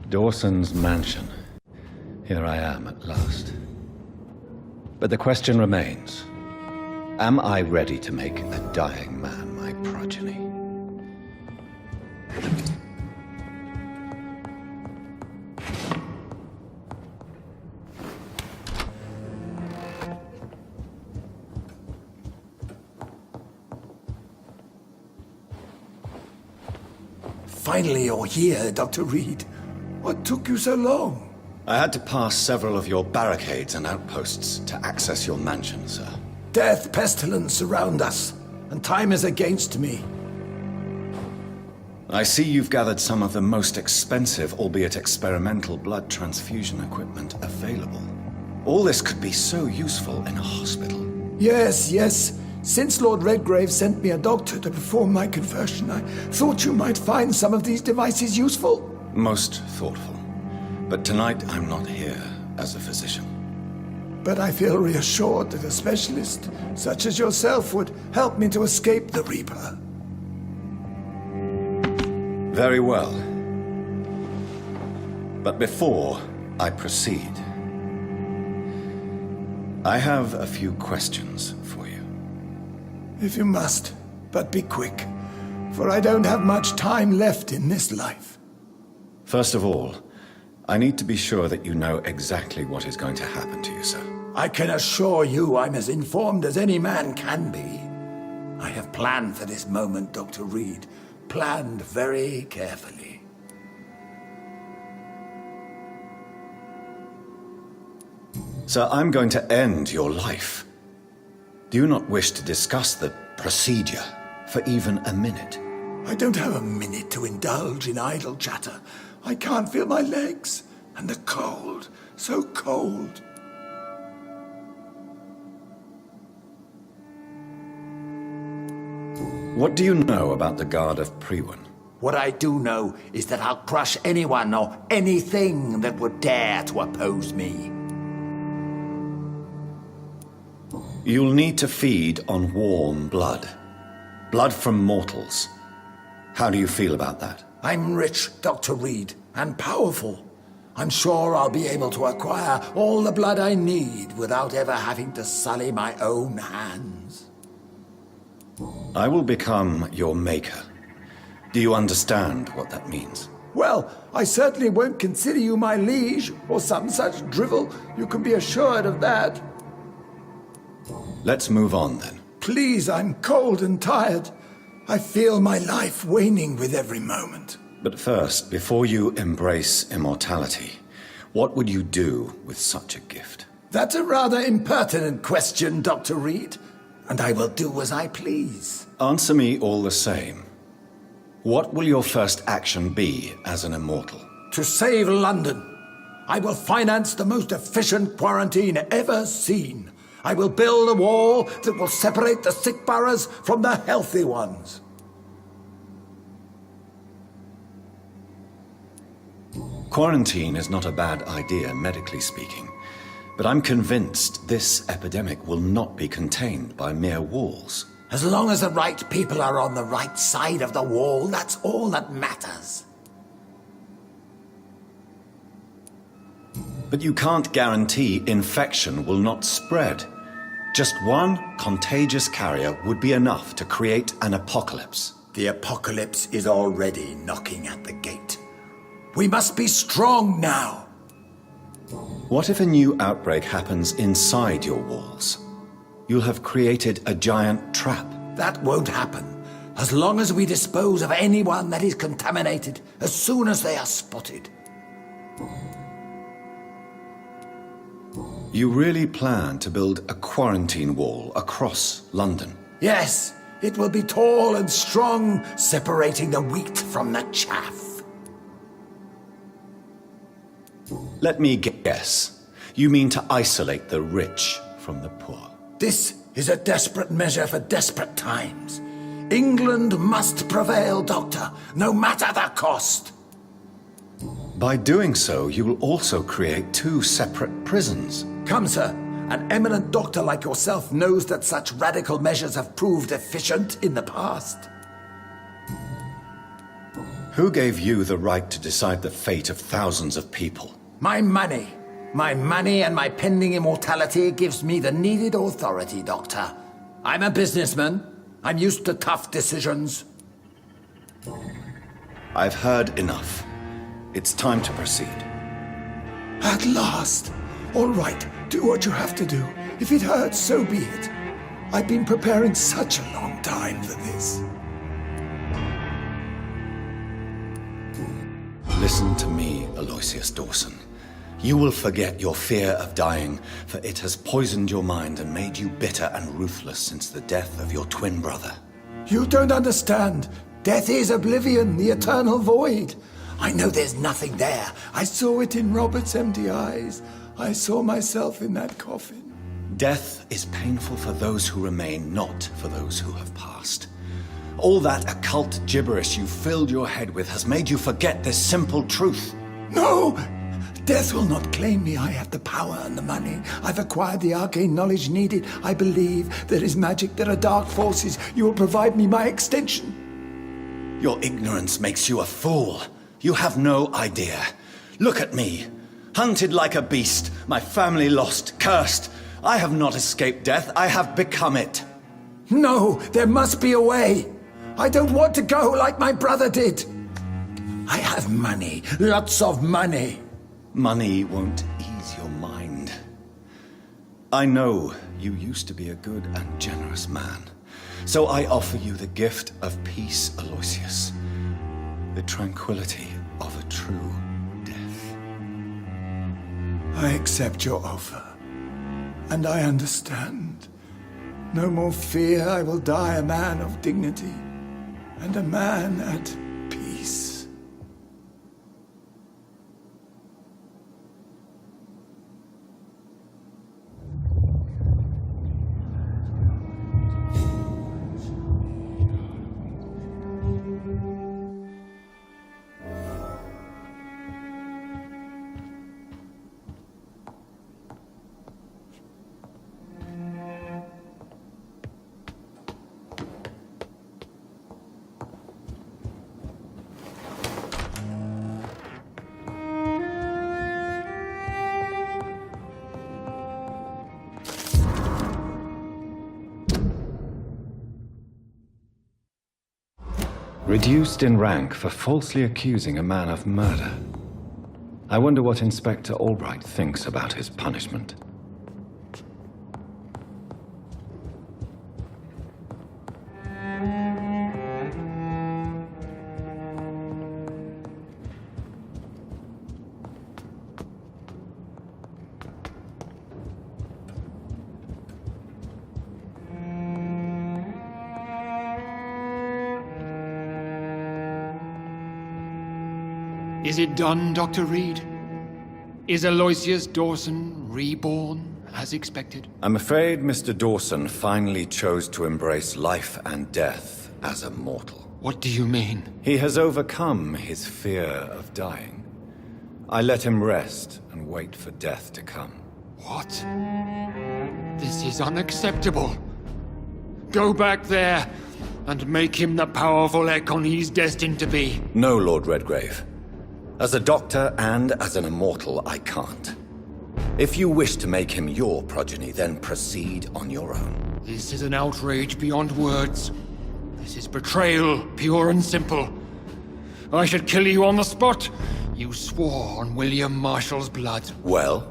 Dawson's mansion. Here I am at last. But the question remains, am I ready to make a dying man my progeny? Finally, you're here, Dr. Reed. What took you so long? I had to pass several of your barricades and outposts to access your mansion, sir. Death, pestilence surround us, and time is against me. I see you've gathered some of the most expensive, albeit experimental, blood transfusion equipment available. All this could be so useful in a hospital. Yes. Since Lord Redgrave sent me a doctor to perform my conversion, I thought you might find some of these devices useful. Most thoughtful. But tonight I'm not here as a physician. But I feel reassured that a specialist such as yourself would help me to escape the Reaper. Very well. But before I proceed, I have a few questions for you. If you must, but be quick, for I don't have much time left in this life. First of all, I need to be sure that you know exactly what is going to happen to you, sir. I can assure you I'm as informed as any man can be. I have planned for this moment, Dr. Reed. Planned very carefully. Sir, I'm going to end your life. Do you not wish to discuss the procedure for even a minute? I don't have a minute to indulge in idle chatter. I can't feel my legs. And the cold, so cold. What do you know about the Guard of Priwen? What I do know is that I'll crush anyone or anything that would dare to oppose me. You'll need to feed on warm blood. Blood from mortals. How do you feel about that? I'm rich, Dr. Reed, and powerful. I'm sure I'll be able to acquire all the blood I need without ever having to sully my own hands. I will become your maker. Do you understand what that means? Well, I certainly won't consider you my liege, or some such drivel. You can be assured of that. Let's move on then. Please, I'm cold and tired. I feel my life waning with every moment. But first, before you embrace immortality, what would you do with such a gift? That's a rather impertinent question, Dr. Reed, and I will do as I please. Answer me all the same. What will your first action be as an immortal? To save London, I will finance the most efficient quarantine ever seen. I will build a wall that will separate the sick boroughs from the healthy ones. Quarantine is not a bad idea, medically speaking, but I'm convinced this epidemic will not be contained by mere walls. As long as the right people are on the right side of the wall, that's all that matters. But you can't guarantee infection will not spread. Just one contagious carrier would be enough to create an apocalypse. The apocalypse is already knocking at the gate. We must be strong now. What if a new outbreak happens inside your walls? You'll have created a giant trap. That won't happen, as long as we dispose of anyone that is contaminated as soon as they are spotted. You really plan to build a quarantine wall across London? Yes, it will be tall and strong, separating the wheat from the chaff. Let me guess. You mean to isolate the rich from the poor? This is a desperate measure for desperate times. England must prevail, Doctor, no matter the cost. By doing so, you will also create two separate prisons. Come, sir. An eminent doctor like yourself knows that such radical measures have proved efficient in the past. Who gave you the right to decide the fate of thousands of people? My money. My money and my pending immortality gives me the needed authority, Doctor. I'm a businessman. I'm used to tough decisions. I've heard enough. It's time to proceed. At last. All right, do what you have to do. If it hurts, so be it. I've been preparing such a long time for this. Listen to me, Aloysius Dawson. You will forget your fear of dying, for it has poisoned your mind and made you bitter and ruthless since the death of your twin brother. You don't understand. Death is oblivion, the eternal void. I know there's nothing there. I saw it in Robert's empty eyes. I saw myself in that coffin. Death is painful for those who remain, not for those who have passed. All that occult gibberish you filled your head with has made you forget this simple truth. No! Death will not claim me. I have the power and the money. I've acquired the arcane knowledge needed. I believe there is magic, there are dark forces. You will provide me my extension. Your ignorance makes you a fool. You have no idea. Look at me. Hunted like a beast, my family lost, cursed. I have not escaped death, I have become it. No, there must be a way. I don't want to go like my brother did. I have money, lots of money. Money won't ease your mind. I know you used to be a good and generous man. So I offer you the gift of peace, Aloysius. The tranquility of a true death. I accept your offer. And I understand. No more fear, I will die a man of dignity. And a man at peace. Reduced in rank for falsely accusing a man of murder. I wonder what Inspector Albright thinks about his punishment. Is it done, Dr. Reed? Is Aloysius Dawson reborn, as expected? I'm afraid Mr. Dawson finally chose to embrace life and death as a mortal. What do you mean? He has overcome his fear of dying. I let him rest and wait for death to come. What? This is unacceptable. Go back there and make him the powerful Ekon he's destined to be. No, Lord Redgrave. As a doctor and as an immortal, I can't. If you wish to make him your progeny, then proceed on your own. This is an outrage beyond words. This is betrayal, pure and simple. I should kill you on the spot. You swore on William Marshall's blood. Well,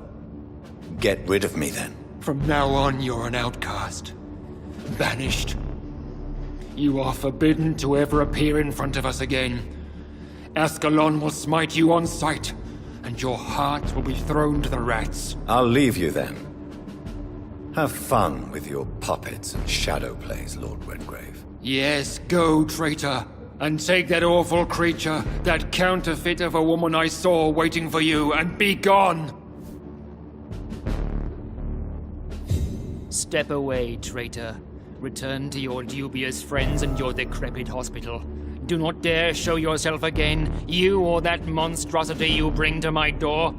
get rid of me then. From now on, you're an outcast. Banished. You are forbidden to ever appear in front of us again. Ascalon will smite you on sight, and your heart will be thrown to the rats. I'll leave you then. Have fun with your puppets and shadow plays, Lord Redgrave. Yes, go, traitor, and take that awful creature, that counterfeit of a woman I saw waiting for you, and be gone! Step away, traitor. Return to your dubious friends and your decrepit hospital. Do not dare show yourself again, you or that monstrosity you bring to my door.